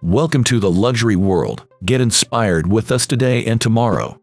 Welcome to the luxury world. Get inspired with us today and tomorrow.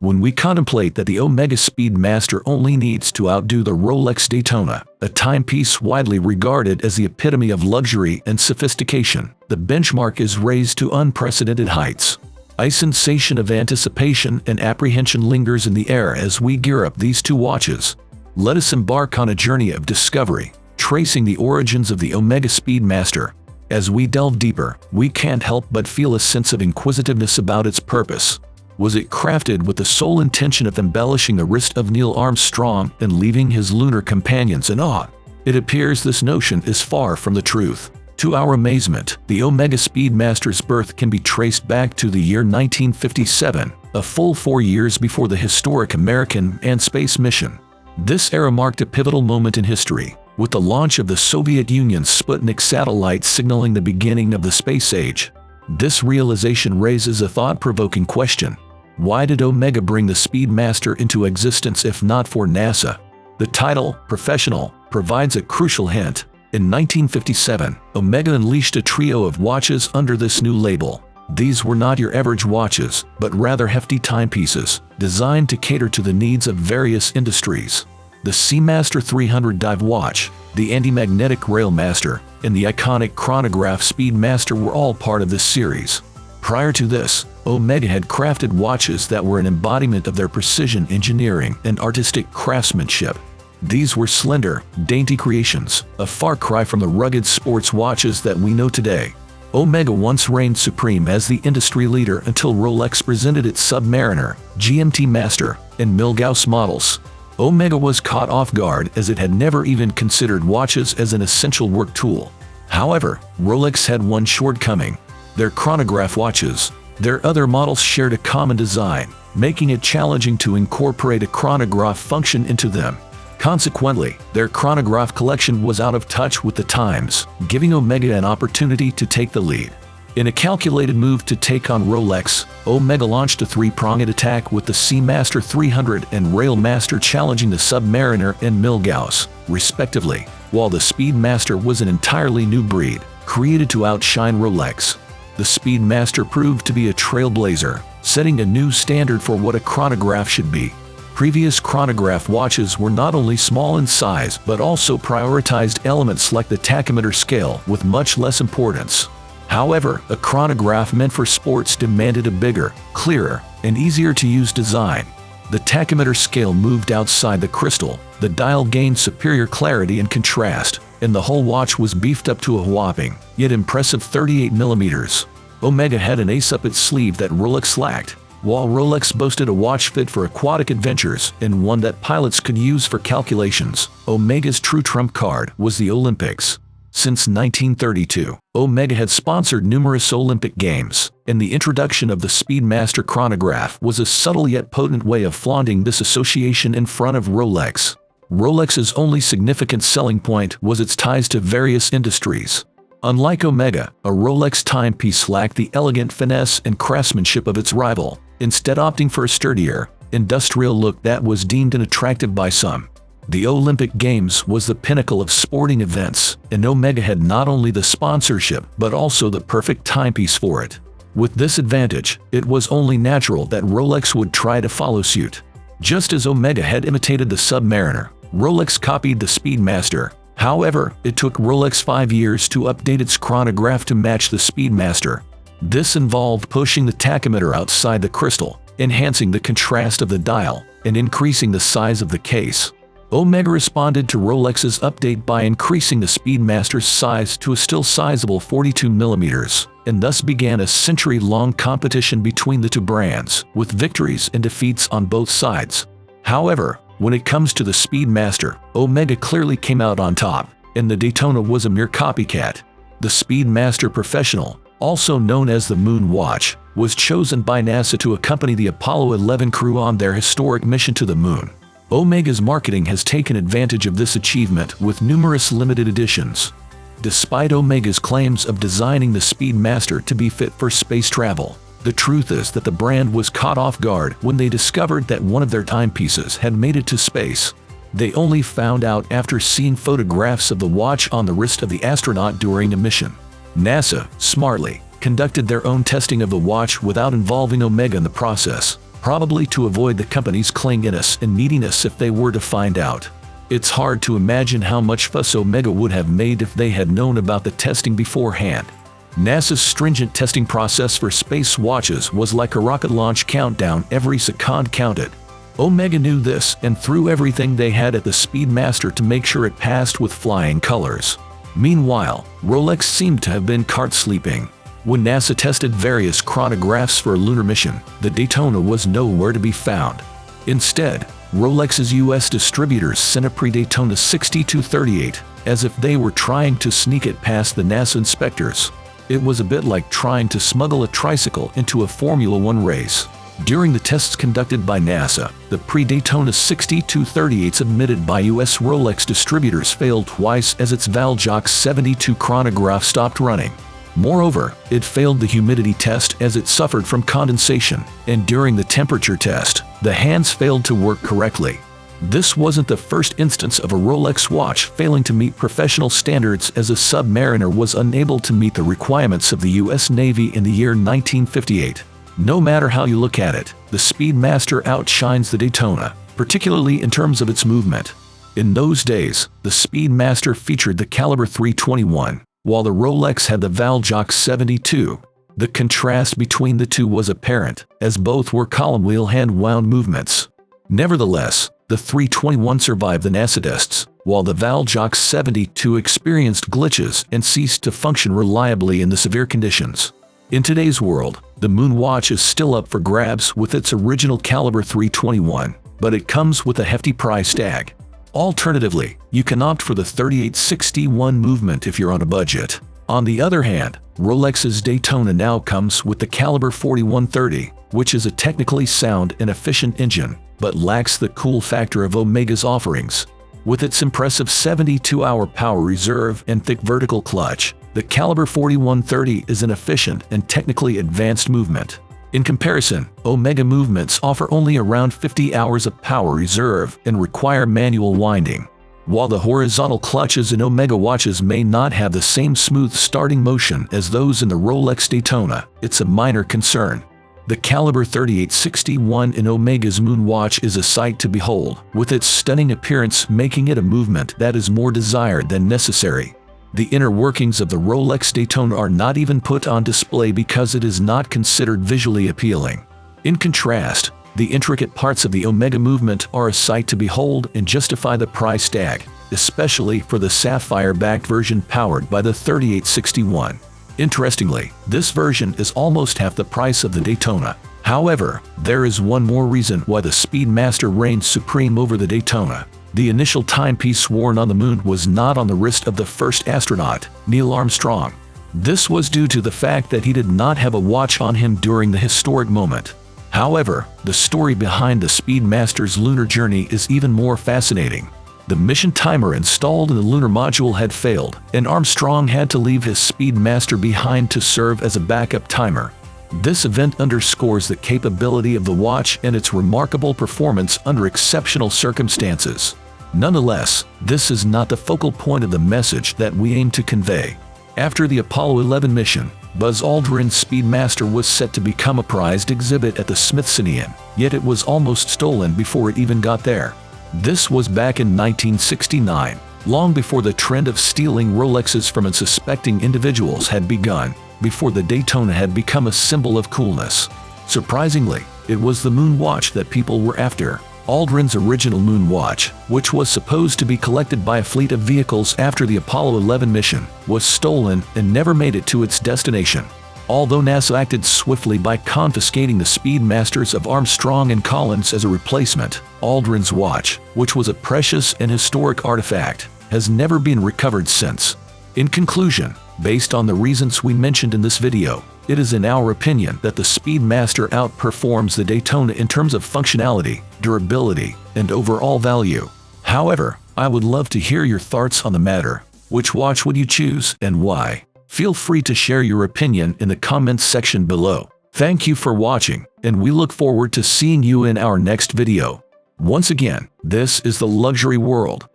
When we contemplate that the Omega Speedmaster only needs to outdo the Rolex Daytona, a timepiece widely regarded as the epitome of luxury and sophistication, the benchmark is raised to unprecedented heights. A sensation of anticipation and apprehension lingers in the air as we gear up these two watches. Let us embark on a journey of discovery, tracing the origins of the Omega Speedmaster. As we delve deeper, we can't help but feel a sense of inquisitiveness about its purpose. Was it crafted with the sole intention of embellishing the wrist of Neil Armstrong and leaving his lunar companions in awe? It appears this notion is far from the truth. To our amazement, the Omega Speedmaster's birth can be traced back to the year 1957, a full 4 years before the historic American manned space mission. This era marked a pivotal moment in history, with the launch of the Soviet Union's Sputnik satellite signaling the beginning of the space age. This realization raises a thought-provoking question. Why did Omega bring the Speedmaster into existence if not for NASA? The title, Professional, provides a crucial hint. In 1957, Omega unleashed a trio of watches under this new label. These were not your average watches, but rather hefty timepieces, designed to cater to the needs of various industries. The Seamaster 300 dive watch, the anti-magnetic Railmaster, and the iconic chronograph Speedmaster were all part of this series. Prior to this, Omega had crafted watches that were an embodiment of their precision engineering and artistic craftsmanship. These were slender, dainty creations, a far cry from the rugged sports watches that we know today. Omega once reigned supreme as the industry leader until Rolex presented its Submariner, GMT Master, and Milgauss models. Omega was caught off guard as it had never even considered watches as an essential work tool. However, Rolex had one shortcoming: their chronograph watches. Their other models shared a common design, making it challenging to incorporate a chronograph function into them. Consequently, their chronograph collection was out of touch with the times, giving Omega an opportunity to take the lead. In a calculated move to take on Rolex, Omega launched a three-pronged attack with the Seamaster 300 and Railmaster challenging the Submariner and Milgauss, respectively, while the Speedmaster was an entirely new breed, created to outshine Rolex. The Speedmaster proved to be a trailblazer, setting a new standard for what a chronograph should be. Previous chronograph watches were not only small in size but also prioritized elements like the tachymeter scale with much less importance. However, a chronograph meant for sports demanded a bigger, clearer, and easier-to-use design. The tachymeter scale moved outside the crystal, the dial gained superior clarity and contrast, and the whole watch was beefed up to a whopping, yet impressive 38 millimeters. Omega had an ace up its sleeve that Rolex lacked. While Rolex boasted a watch fit for aquatic adventures and one that pilots could use for calculations, Omega's true trump card was the Olympics. Since 1932, Omega had sponsored numerous Olympic Games, and the introduction of the Speedmaster chronograph was a subtle yet potent way of flaunting this association in front of Rolex. Rolex's only significant selling point was its ties to various industries. Unlike Omega, a Rolex timepiece lacked the elegant finesse and craftsmanship of its rival, instead opting for a sturdier, industrial look that was deemed unattractive by some. The Olympic Games was the pinnacle of sporting events, and Omega had not only the sponsorship but also the perfect timepiece for it. With this advantage, it was only natural that Rolex would try to follow suit. Just as Omega had imitated the Submariner, Rolex copied the Speedmaster. However, it took Rolex 5 years to update its chronograph to match the Speedmaster. This involved pushing the tachymeter outside the crystal, enhancing the contrast of the dial, and increasing the size of the case. Omega responded to Rolex's update by increasing the Speedmaster's size to a still sizable 42 millimeters, and thus began a century-long competition between the two brands, with victories and defeats on both sides. However, when it comes to the Speedmaster, Omega clearly came out on top, and the Daytona was a mere copycat. The Speedmaster Professional, also known as the moonwatch, was chosen by NASA to accompany the Apollo 11 crew on their historic mission to the moon. Omega's marketing has taken advantage of this achievement with numerous limited editions. Despite Omega's claims of designing the Speedmaster to be fit for space travel, the truth is that the brand was caught off guard when they discovered that one of their timepieces had made it to space. They only found out after seeing photographs of the watch on the wrist of the astronaut during a mission. NASA, smartly, conducted their own testing of the watch without involving Omega in the process, probably to avoid the company's clinginess and neediness if they were to find out. It's hard to imagine how much fuss Omega would have made if they had known about the testing beforehand. NASA's stringent testing process for space watches was like a rocket launch countdown. Every second counted. Omega knew this and threw everything they had at the Speedmaster to make sure it passed with flying colors. Meanwhile, Rolex seemed to have been caught sleeping. When NASA tested various chronographs for a lunar mission, the Daytona was nowhere to be found. Instead, Rolex's US distributors sent a pre-Daytona 6238, as if they were trying to sneak it past the NASA inspectors. It was a bit like trying to smuggle a tricycle into a Formula One race. During the tests conducted by NASA, the pre-Daytona 6238 submitted by US Rolex distributors failed twice as its Valjox 72 chronograph stopped running. Moreover, it failed the humidity test as it suffered from condensation, and during the temperature test, the hands failed to work correctly. This wasn't the first instance of a Rolex watch failing to meet professional standards, as a submariner was unable to meet the requirements of the US Navy in the year 1958. No matter how you look at it, the Speedmaster outshines the Daytona, particularly in terms of its movement. In those days, the Speedmaster featured the caliber 321, while the Rolex had the Valjox 72. The contrast between the two was apparent, as both were column wheel hand-wound movements. Nevertheless, the 321 survived the NASA tests, while the Valjox 72 experienced glitches and ceased to function reliably in the severe conditions. In today's world, the moonwatch is still up for grabs with its original caliber 321, but it comes with a hefty price tag. Alternatively, you can opt for the 3861 movement if you're on a budget. On the other hand, Rolex's Daytona now comes with the caliber 4130, which is a technically sound and efficient engine, but lacks the cool factor of Omega's offerings. With its impressive 72-hour power reserve and thick vertical clutch, the caliber 4130 is an efficient and technically advanced movement. In comparison, Omega movements offer only around 50 hours of power reserve and require manual winding. While the horizontal clutches in Omega watches may not have the same smooth starting motion as those in the Rolex Daytona, it's a minor concern. The caliber 3861 in Omega's moonwatch is a sight to behold, with its stunning appearance making it a movement that is more desired than necessary. The inner workings of the Rolex Daytona are not even put on display because it is not considered visually appealing. In contrast, the intricate parts of the Omega movement are a sight to behold and justify the price tag, especially for the sapphire-backed version powered by the 3861. Interestingly, this version is almost half the price of the Daytona. However, there is one more reason why the Speedmaster reigns supreme over the Daytona. The initial timepiece worn on the moon was not on the wrist of the first astronaut, Neil Armstrong. This was due to the fact that he did not have a watch on him during the historic moment. However, the story behind the Speedmaster's lunar journey is even more fascinating. The mission timer installed in the lunar module had failed, and Armstrong had to leave his Speedmaster behind to serve as a backup timer. This event underscores the capability of the watch and its remarkable performance under exceptional circumstances. Nonetheless, this is not the focal point of the message that we aim to convey. After the Apollo 11 mission, Buzz Aldrin's Speedmaster was set to become a prized exhibit at the Smithsonian, yet it was almost stolen before it even got there. This was back in 1969, long before the trend of stealing Rolexes from unsuspecting individuals had begun, before the Daytona had become a symbol of coolness. Surprisingly, it was the moonwatch that people were after. Aldrin's original moonwatch, which was supposed to be collected by a fleet of vehicles after the Apollo 11 mission, was stolen and never made it to its destination. Although NASA acted swiftly by confiscating the Speedmasters of Armstrong and Collins as a replacement, Aldrin's watch, which was a precious and historic artifact, has never been recovered since. In conclusion, based on the reasons we mentioned in this video, it is in our opinion that the Speedmaster outperforms the Daytona in terms of functionality, durability, and overall value. However, I would love to hear your thoughts on the matter. Which watch would you choose and why? Feel free to share your opinion in the comments section below. Thank you for watching, and we look forward to seeing you in our next video. Once again, this is the Luxury World.